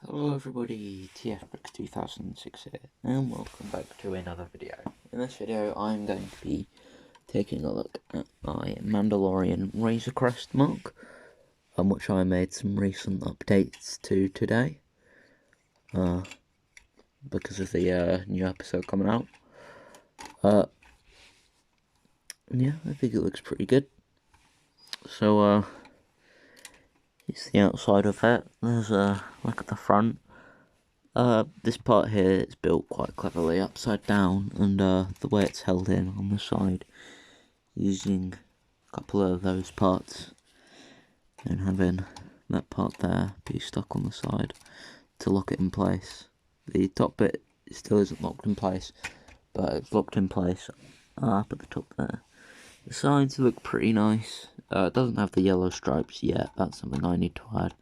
Hello everybody, TFBricks 2006 here, and welcome back to another video. In this video I'm going to be taking a look at my Mandalorian Razor Crest mark, on which I made some recent updates to today, because of the new episode coming out. Yeah, I think it looks pretty good. So, it's the outside of it. There's a look at the front. This part here is built quite cleverly upside down, and the way it's held in on the side, using a couple of those parts and having that part there be stuck on the side to lock it in place. The top bit still isn't locked in place, but it's locked in place up at the top there. The sides look pretty nice. It doesn't have the yellow stripes yet, that's something I need to add,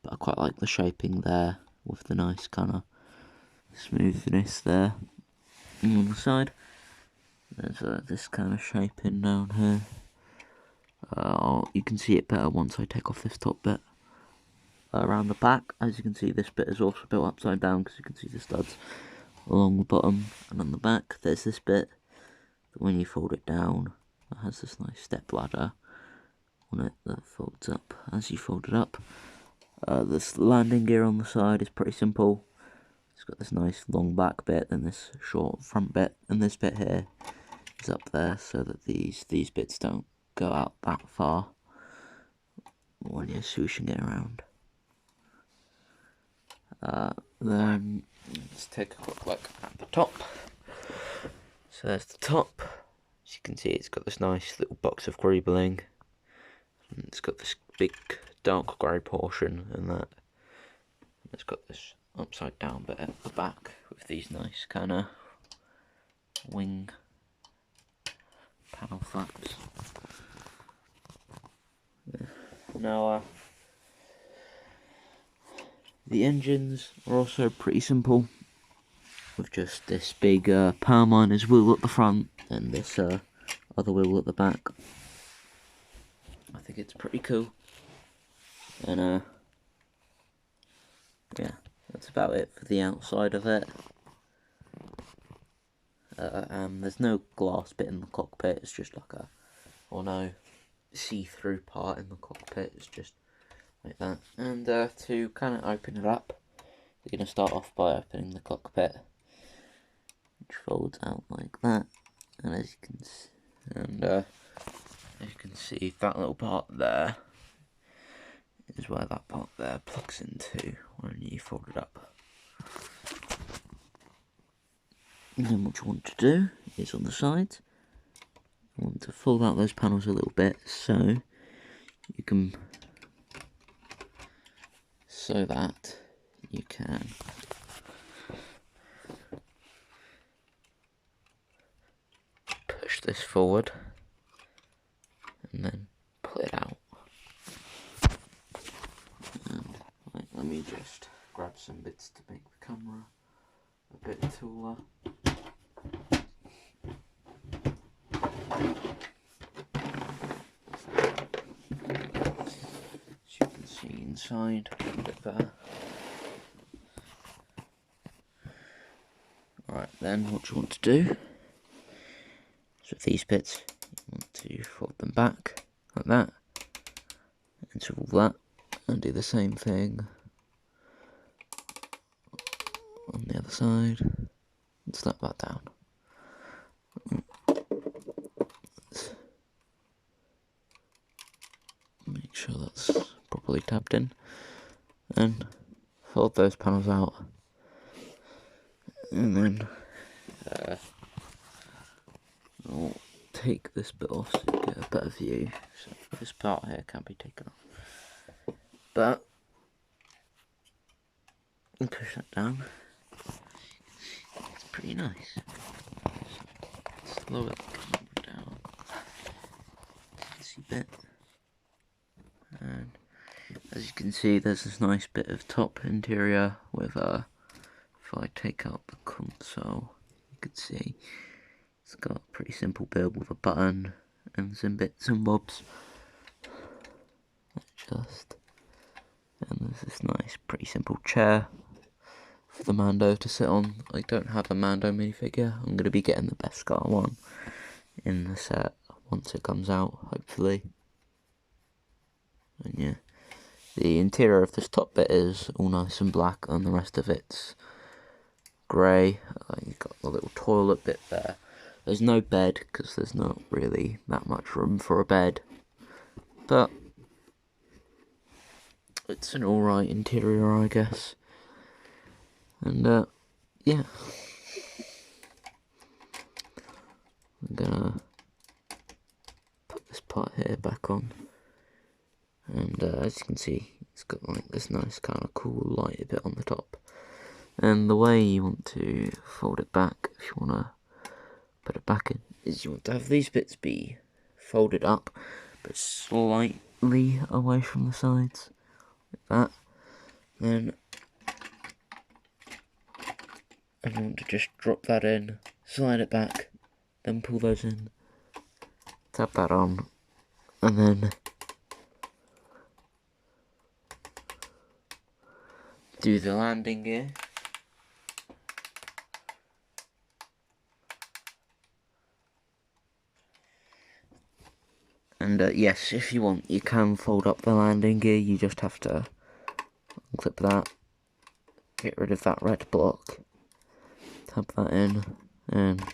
but I quite like the shaping there with the nice kind of smoothness there on the side. There's this kind of shaping down here. You can see it better once I take off this top bit. Around the back, as you can see, this bit is also built upside down because you can see the studs along the bottom, and on the back there's this bit that when you fold it down, it has this nice step ladder on it that folds up as you fold it up. This landing gear on the side is pretty simple. It's got this nice long back bit and this short front bit, and this bit here is up there so that these bits don't go out that far when you're swooshing it around. Then let's take a quick look at the top. So there's the top. As you can see, it's got this nice little box of greebling. It's got this big dark grey portion and that. It's got this upside down bit at the back with these nice kind of wing panel flaps. Now, the engines are also pretty simple, with just this big power miner's wheel at the front and this other wheel at the back. I think it's pretty cool, and yeah, that's about it for the outside of it. There's no glass bit in the cockpit, it's just like no see-through part in the cockpit, it's just like that. And to kind of open it up, we're going to start off by opening the cockpit, which folds out like that, and as you can see, that little part there is where that part there plugs into when you fold it up. And then what you want to do is on the sides, you want to fold out those panels a little bit so you can push this forward and then pull it out. And let me just grab some bits to make the camera a bit taller. As you can see inside a bit better. Alright, then what you want to do is with these bits, you want to fold them back like that, and swivel that, and do the same thing on the other side, and snap that down. Let's make sure that's properly tabbed in, and fold those panels out, and then I'll take this bit off so you get a better view. So this part here can't be taken off, but and push that down. It's pretty nice. Slow it down. See bit, and as you can see, there's this nice bit of top interior with if I take out the console, you can see it's got a pretty simple build with a button and some bits and bobs. And there's this nice, pretty simple chair for the Mando to sit on. I don't have a Mando minifigure. I'm going to be getting the Beskar one in the set once it comes out, hopefully. And yeah, the interior of this top bit is all nice and black, and the rest of it's grey. You've got the little toilet bit there. There's no bed because there's not really that much room for a bed, but it's an alright interior, I guess. And yeah, I'm gonna put this part here back on, and as you can see, it's got like this nice kind of cool light bit on the top. And the way you want to fold it back, if you want to put it back in, is you want to have these bits be folded up, but slightly away from the sides, like that. Then I want to just drop that in, slide it back, then pull those in, tap that on, and then do the landing gear. And yes, if you want, you can fold up the landing gear. You just have to clip that, get rid of that red block, tap that in, and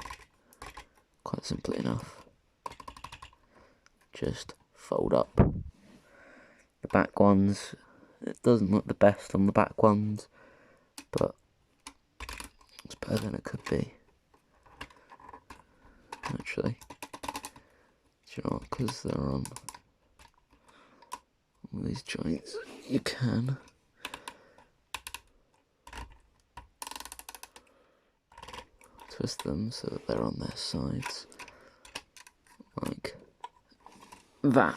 quite simply enough, just fold up. The back ones, it doesn't look the best on the back ones, but it's better than it could be, actually. Do you know what, because they're on all these joints, you can twist them so that they're on their sides, like that.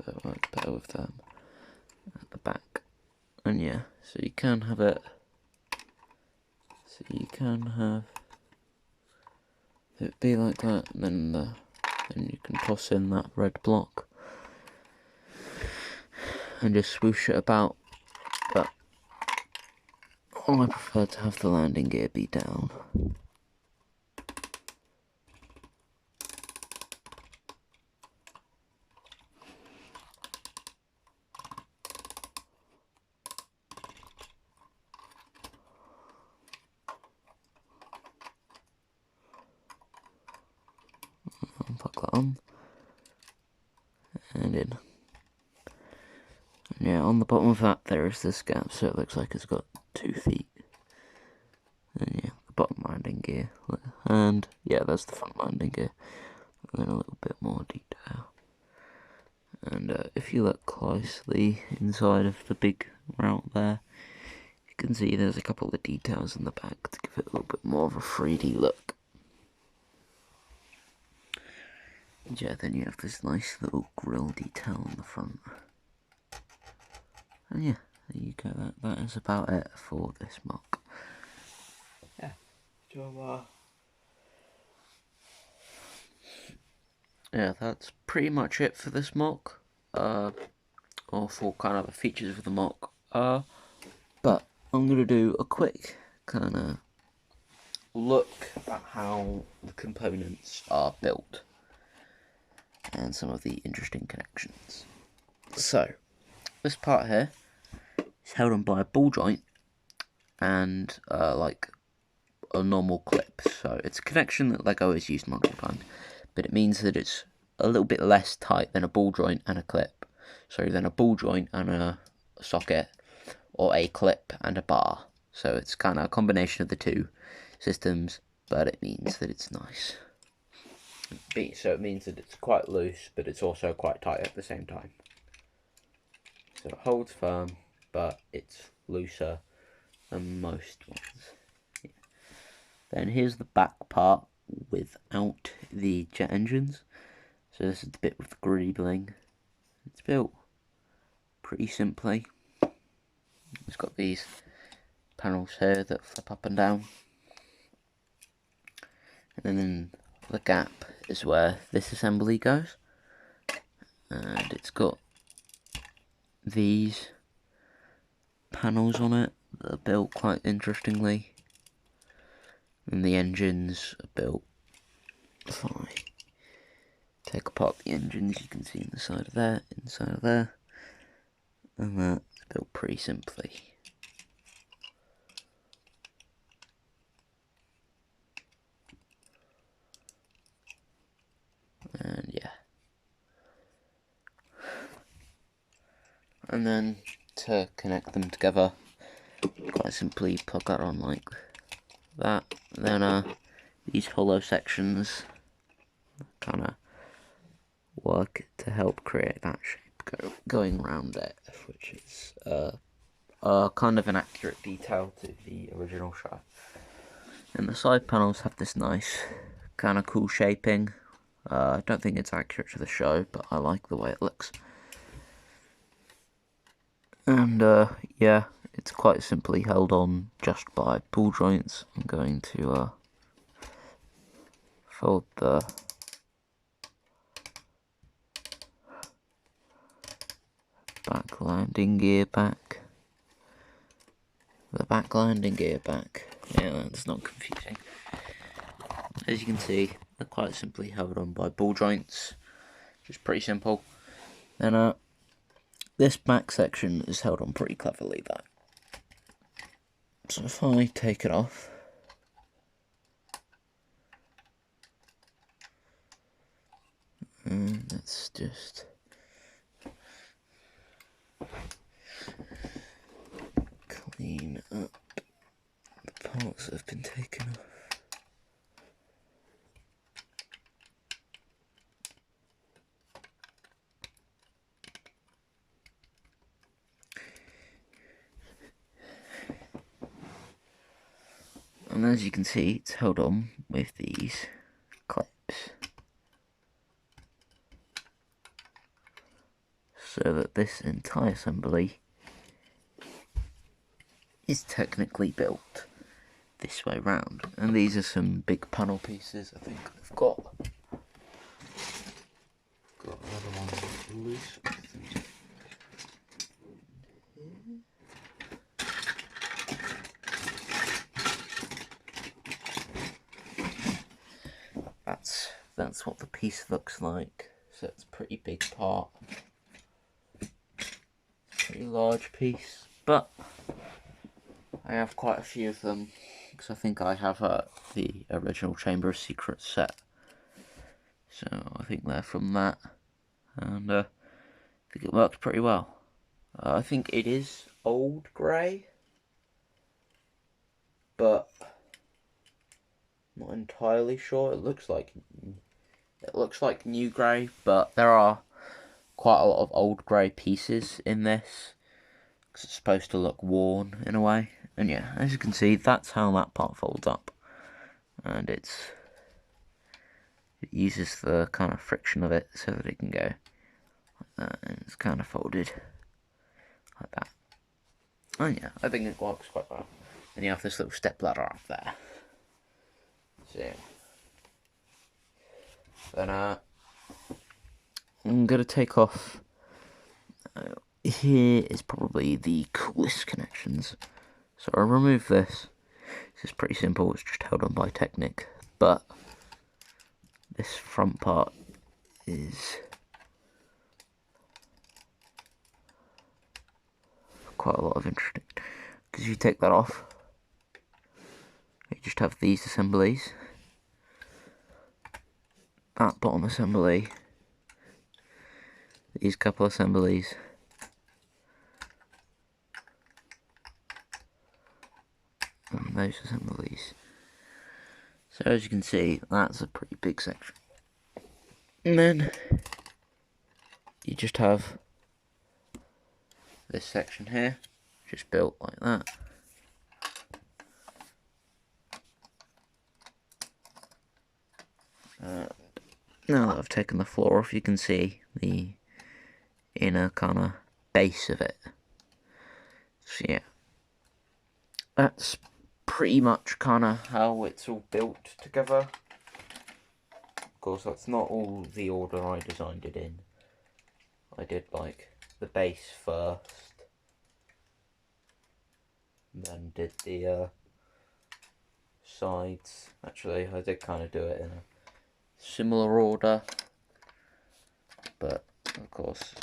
That works better with them at the back. And yeah, so you can have it. So you can have it be like that, and then you can toss in that red block and just swoosh it about. But I prefer to have the landing gear be down. Put that on and in. And yeah, on the bottom of that there is this gap, so it looks like it's got 2 feet. And yeah, the bottom landing gear, and yeah, that's the front landing gear, and then a little bit more detail. And if you look closely inside of the big route there, you can see there's a couple of details in the back to give it a little bit more of a 3D look. And yeah, then you have this nice little grille detail on the front. And yeah, there you go, that is about it for this mock. Yeah, so yeah, that's pretty much it for this mock, or for kind of the features of the mock. But I'm going to do a quick kind of look at how the components are built and some of the interesting connections. So, this part here is held on by a ball joint and like a normal clip. So it's a connection that LEGO has used multiple times, but it means that it's a little bit less tight than a ball joint and a clip. So than a ball joint and a socket, or a clip and a bar. So it's kind of a combination of the two systems, but it means that it's nice. So it means that it's quite loose, but it's also quite tight at the same time. So it holds firm, but it's looser than most ones. Yeah. Then here's the back part without the jet engines. So this is the bit with the greebling. It's built pretty simply. It's got these panels here that flip up and down. And then the gap is where this assembly goes. and it's got these panels on it that are built quite interestingly, and the engines are built. If I take apart the engines, you can see inside of there, and that's built pretty simply. And yeah. And then to connect them together, quite simply plug that on like that. Then these hollow sections kind of work to help create that shape going around it, which is kind of an accurate detail to the original shot. And the side panels have this nice kind of cool shaping. I don't think it's accurate to the show, but I like the way it looks. And yeah, it's quite simply held on just by ball joints. I'm going to fold the back landing gear back. Yeah, that's not confusing. As you can see, they're quite simply held on by ball joints, which is pretty simple. And this back section is held on pretty cleverly though. So if I take it off, and let's just clean up the parts that have been taken off. And as you can see, it's held on with these clips, so that this entire assembly is technically built this way round. And these are some big panel pieces. I think I've got another one loose. That's what the piece looks like. So it's a pretty big part, pretty large piece, but I have quite a few of them because I think I have the original Chamber of Secrets set, so I think they're from that, and I think it works pretty well. I think it is old grey, but not entirely sure. It looks like new grey, but there are quite a lot of old grey pieces in this because it's supposed to look worn in a way. And yeah, as you can see, that's how that part folds up, and it uses the kind of friction of it so that it can go like that, and it's kind of folded like that. And yeah, I think it works quite well. And you have this little step ladder up there. So yeah. Then I'm gonna take off. Here is probably the coolest connections. So I'll remove this. This is pretty simple. It's just held on by Technic, but this front part is quite a lot of interesting. Because you take that off, you just have these assemblies. That bottom assembly, these couple assemblies, and those assemblies. So as you can see, that's a pretty big section. And then you just have this section here, just built like that. Now that I've taken the floor off, you can see the inner kind of base of it. So yeah, that's pretty much kind of how it's all built together. Of course, that's not all the order I designed it in. I did like the base first, then did the sides. Actually, I did kind of do it in a similar order, but of course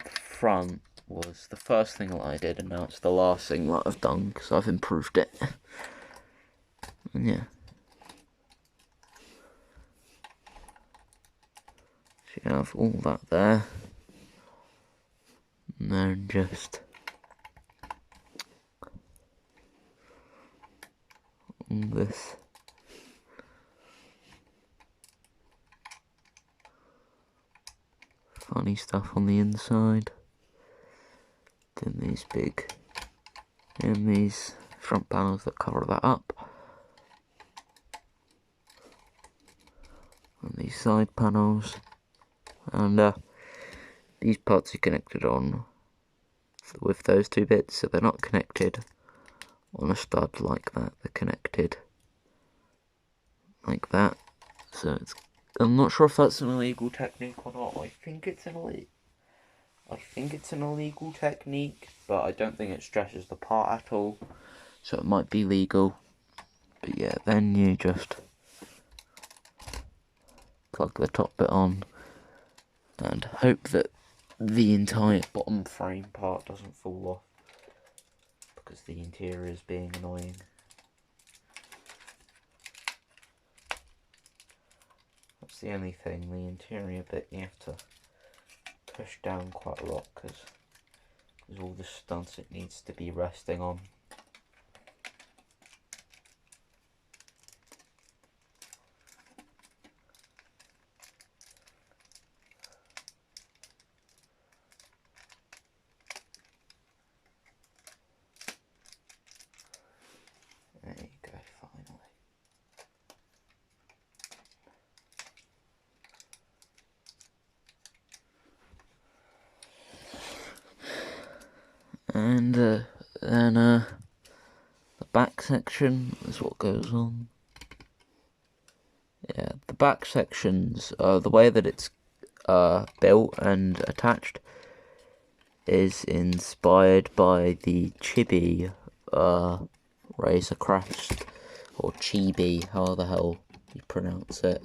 the front was the first thing that I did, and now it's the last thing that I've done because I've improved it. And yeah, so you have all that there, and then just all this funny stuff on the inside. Then these big, and these front panels that cover that up, and these side panels, and these parts are connected on with those two bits, so they're not connected on a stud like that, they're connected like that. So it's, I'm not sure if that's an illegal technique or not. I think it's an illegal technique, but I don't think it stretches the part at all, so it might be legal. But yeah, then you just plug the top bit on and hope that the entire bottom frame part doesn't fall off, because the interior is being annoying. That's the only thing, the interior bit you have to push down quite a lot because there's all the studs it needs to be resting on. There you go, finally. And then the back section is what goes on. Yeah, the back sections, the way that it's built and attached is inspired by the Chibi Razor Crest, or Chibi, how the hell you pronounce it.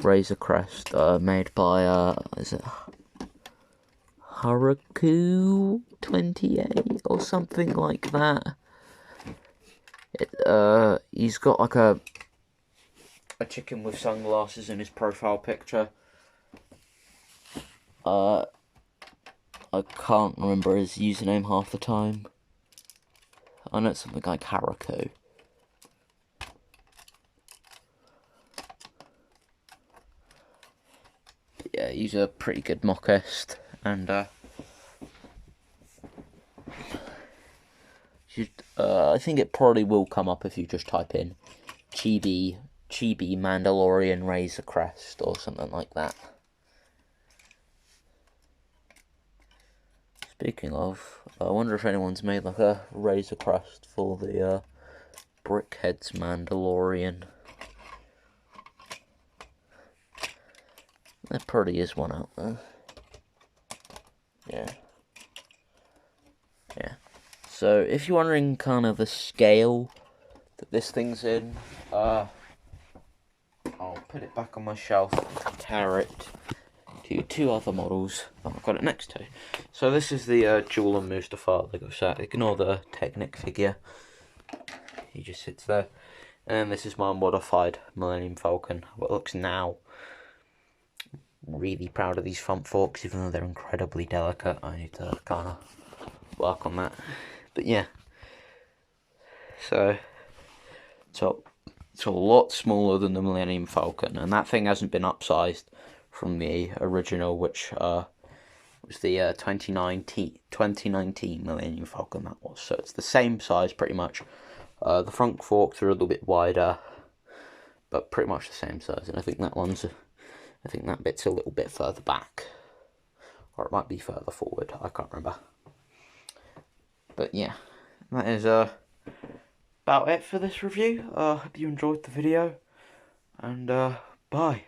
Razor Crest, made by, is it Haraku 28 or something like that. He's got like a chicken with sunglasses in his profile picture. I can't remember his username half the time. I know it's something like Haraku. But yeah, he's a pretty good mockist, and I think it probably will come up if you just type in Chibi Mandalorian Razor Crest or something like that. Speaking of, I wonder if anyone's made like a Razor Crest for the Brickhead's Mandalorian. There probably is one out there. Yeah. So if you're wondering kind of the scale that this thing's in, I'll put it back on my shelf and compare it to two other models that I've got it next to. So this is the Jewel and Mustafar Lego set. Ignore the Technic figure, he just sits there. And this is my modified Millennium Falcon, what looks now. Really proud of these front forks, even though they're incredibly delicate. I need to kind of work on that. But yeah, so it's a lot smaller than the Millennium Falcon, and that thing hasn't been upsized from the original, which was the 2019 Millennium Falcon that was. So it's the same size pretty much. The front forks are a little bit wider, but pretty much the same size. And I think that bit's a little bit further back, or it might be further forward. I can't remember. But yeah, that is about it for this review. Hope you enjoyed the video, and bye.